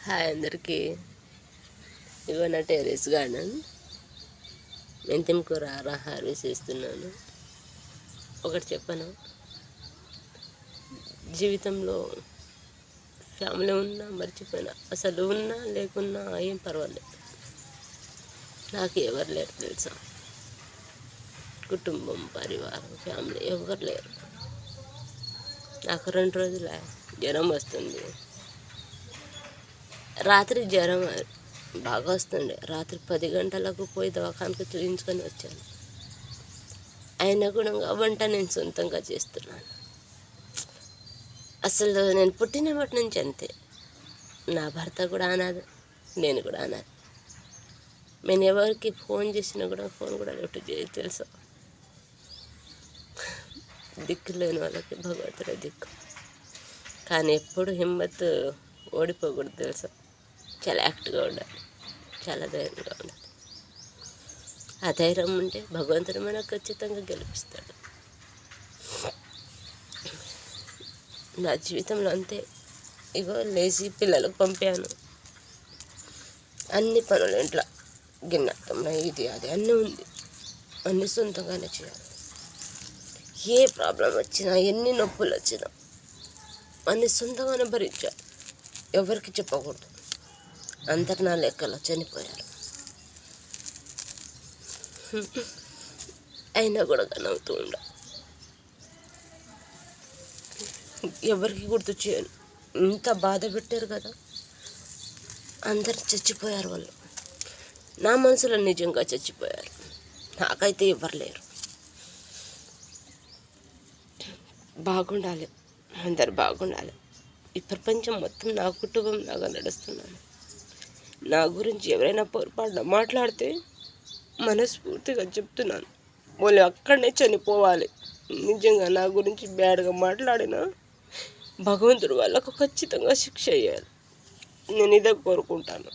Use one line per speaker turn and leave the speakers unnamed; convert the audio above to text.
Hi అందరికీ. ఇగో నా terrace garden మెంతిం కూర హార్వెస్ట్ చేస్తున్నాను. ఒకటి చెప్పను, జీవితంలో ఫ్యామిలీ ఉన్నా మర్చిపోయినా, అసలు ఉన్నా లేకున్నా ఏం పర్వాలేదు. నాకు ఎవరు లేరు తెలుసా, కుటుంబం పరివారం ఫ్యామిలీ ఎవరు లేరు. నాకు 2 రోజుల జ్వరం వస్తుంది. రాత్రి జ్వరం బాగా వస్తుండే. రాత్రి 10 గంటలకు పోయి దవాఖానకు చూపించుకొని వచ్చాను. అయినా కూడా వంట నేను సొంతంగా చేస్తున్నాను. అసలు నేను పుట్టినప్పటి నుంచి అంతే. నా భర్త కూడా అనాదు, నేను కూడా అనాదు. నేను ఎవరికి ఫోన్ చేసినా కూడా ఫోన్ కూడా లిఫ్ట్ చేయ తెలుసా. దిక్కు లేని వాళ్ళకి భగవంతుడే దిక్కు. కానీ ఎప్పుడు హిమ్మత్ ఓడిపోకూడదు తెలుసా. చాలా యాక్ట్గా ఉండాలి, చాలా ధైర్యంగా ఉండాలి. ఆ ధైర్యం ఉంటే భగవంతుడు మనకు ఖచ్చితంగా గెలిపిస్తాడు. నా జీవితంలో అంతే. ఇగో లేచి పిల్లలకు పంపాను. అన్ని పనులు ఇంట్లో గిన్నె ఇది అది అన్నీ ఉంది. అన్నీ సొంతంగానే చేయాలి. ఏ ప్రాబ్లం వచ్చినా, ఎన్ని నొప్పులు వచ్చినా అన్నీ సొంతంగానే భరించాలి. ఎవరికి చెప్పకూడదు. అందరు నా లెక్కలో చనిపోయారు. అయినా కూడా నవ్వుతూ ఉండ. ఎవరికి గుర్తు చేయను. ఇంత బాధ పెట్టారు కదా, అందరు చచ్చిపోయారు. వాళ్ళు నా మనసులో నిజంగా చచ్చిపోయారు. నాకైతే ఎవరు లేరు. బాగుండాలి, అందరు బాగుండాలి. ఈ ప్రపంచం మొత్తం నా కుటుంబం లాగా నడుస్తున్నాను. నా గురించి ఎవరైనా పొరపాటున మాట్లాడితే మనస్ఫూర్తిగా చెప్తున్నాను, వాళ్ళు అక్కడనే చనిపోవాలి. నిజంగా నా గురించి బ్యాడ్గా మాట్లాడినా భగవంతుడు వాళ్ళకు ఖచ్చితంగా శిక్ష చేయాలి. నేను ఇదే కోరుకుంటాను.